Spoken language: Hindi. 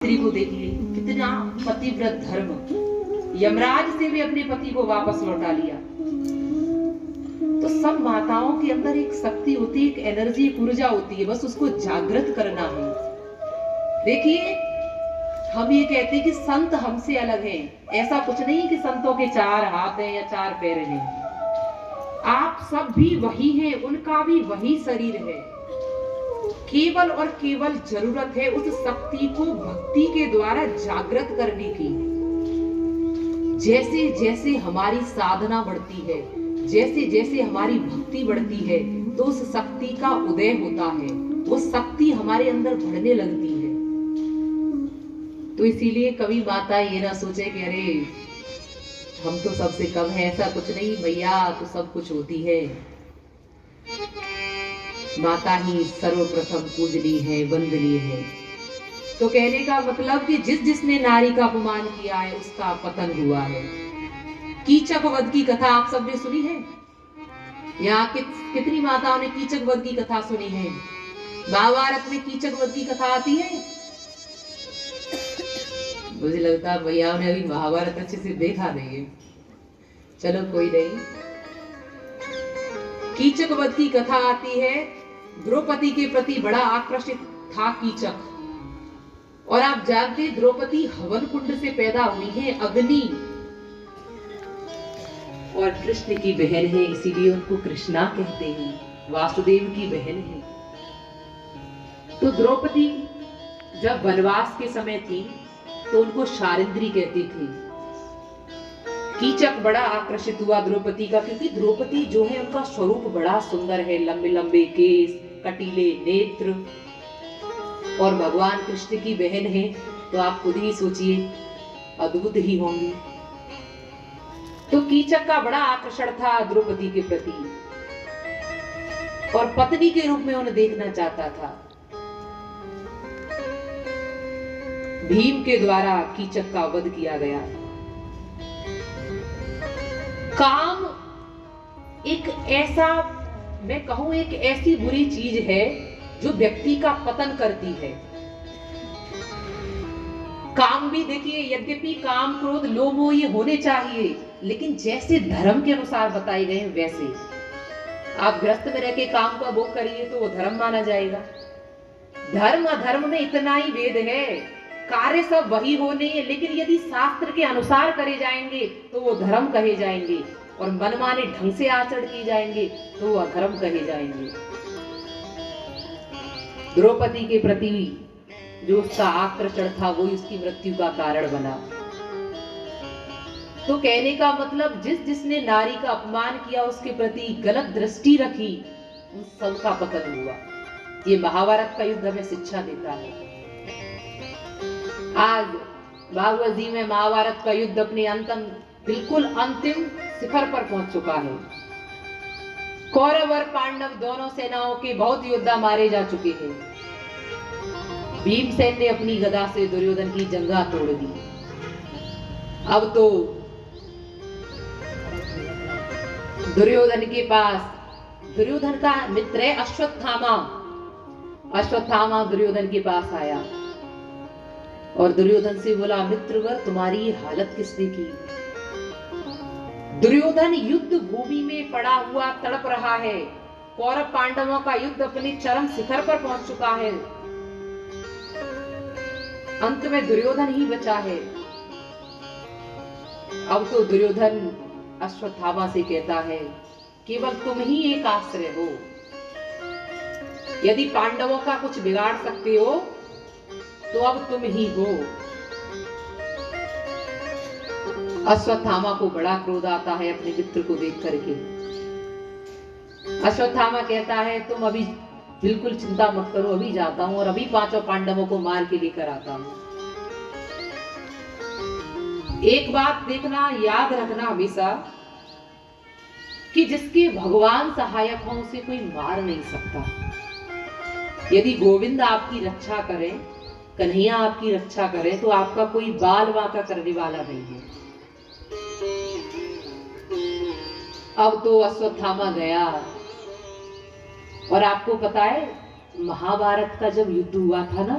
स्त्री को देखिए कितना पतिव्रत धर्म, यमराज से भी अपने पति को वापस लौटा लिया। तो सब माताओं के अंदर एक शक्ति होती है, एक एनर्जी, एक ऊर्जा होती है, बस उसको जागृत करना है। देखिए हम ये कहते हैं कि संत हमसे अलग हैं, ऐसा कुछ नहीं कि संतों के 4 हाथ हैं या 4 पैर हैं। आप सब भी वही हैं, उनका भी वही शरीर है। केवल और केवल जरूरत है उस शक्ति को भक्ति के द्वारा जागृत करने की। जैसे जैसे हमारी साधना बढ़ती है, जैसे जैसे हमारी भक्ति बढ़ती है, तो उस शक्ति का उदय होता है, वो शक्ति हमारे अंदर बढ़ने लगती है। तो इसीलिए कभी माता ये ना सोचे कि अरे हम तो सबसे कम है, ऐसा कुछ नहीं, मैया तो सब कुछ होती है। माता ही सर्वप्रथम पूजनीय है, वंदनीय है। तो कहने का मतलब कि जिसने नारी का अपमान किया है उसका पतन हुआ है। कीचक वध की कथा आप सबने सुनी है? यहाँ कितनी माताओं ने कीचक वध की कथा सुनी है? महाभारत में कीचक वध की कथा आती है? मुझे लगता है भैया ने अभी महाभारत अच्छे से देखा नहीं है। चलो कोई नहीं। कीचक वध की कथा आती है। द्रौपदी के प्रति बड़ा आकर्षित था कीचक, और आप जानते द्रौपदी हवन कुंड से पैदा हुई है, अग्नि, और कृष्ण की बहन है, इसीलिए उनको कृष्णा कहते हैं, वासुदेव की बहन है। तो द्रौपदी जब वनवास के समय थी तो उनको शारिंद्री कहते थे। कीचक बड़ा आकर्षित हुआ द्रौपदी का, क्योंकि द्रौपदी जो है उनका स्वरूप बड़ा सुंदर है, लंबे लंबे केस, कटीले नेत्र, और भगवान कृष्ण की बहन है, तो आप खुद ही सोचिए अद्भुत ही होंगी। तो कीचक का बड़ा आकर्षण था द्रौपदी के प्रति, और पत्नी के रूप में उन्हें देखना चाहता था। भीम के द्वारा कीचक का वध किया गया। काम एक ऐसा, मैं कहूं एक ऐसी बुरी चीज है जो व्यक्ति का पतन करती है। काम भी देखिए, यद्यपि काम क्रोध लोभ मोह ये होने चाहिए, लेकिन जैसे धर्म के अनुसार बताए गए हैं वैसे। आप गृहस्थ में रह के काम का भोग करिए तो वो धर्म माना जाएगा। धर्म अधर्म में इतना ही भेद है, कार्य सब वही होने हैं, लेकिन यदि शास्त्र के अनुसार करे जाएंगे तो वो धर्म कहे जाएंगे, और मनमाने ढंग से आचरण किए जाएंगे तो वो अधर्म कहे जाएंगे। द्रौपदी के प्रति जो उसका आकर्षण था वो उसकी मृत्यु का कारण बना। तो कहने का मतलब जिसने नारी का अपमान किया, उसके प्रति गलत दृष्टि रखी, उन सबका पतन हुआ। ये महाभारत का युद्ध हमें शिक्षा देता है। आज भागवत जी में महाभारत का युद्ध अपने बिल्कुल अंतिम शिखर पर पहुंच चुका है। कौरव और पांडव दोनों सेनाओं के बहुत योद्धा मारे जा चुके हैं। भीमसेन ने अपनी गदा से दुर्योधन की जंगा तोड़ दी। अब तो दुर्योधन के पास, दुर्योधन का मित्र है अश्वत्थामा, अश्वत्थामा दुर्योधन के पास आया और दुर्योधन से बोला, मित्रवर तुम्हारी हालत किसने की? दुर्योधन युद्ध भूमि में पड़ा हुआ तड़प रहा है। कौरव पांडवों का युद्ध अपने चरम शिखर पर पहुंच चुका है। अंत में दुर्योधन ही बचा है। अब तो दुर्योधन अश्वत्थामा से कहता है, केवल तुम ही एक आश्रय हो, यदि पांडवों का कुछ बिगाड़ सकते हो तो अब तुम ही हो। अश्वत्थामा को बड़ा क्रोध आता है अपने मित्र को देख करके। अश्वत्थामा कहता है, तुम अभी बिल्कुल चिंता मत करो, अभी जाता हूं और अभी 5 पांडवों को मार के लेकर आता हूं। एक बात देखना, याद रखना हमेशा, कि जिसके भगवान सहायक हो उसे कोई मार नहीं सकता। यदि गोविंद आपकी रक्षा करें, कन्हैया आपकी रक्षा करे, तो आपका कोई बाल वाका करने वाला नहीं है। अब तो अश्वत्थामा गया, और आपको पता है महाभारत का जब युद्ध हुआ था ना,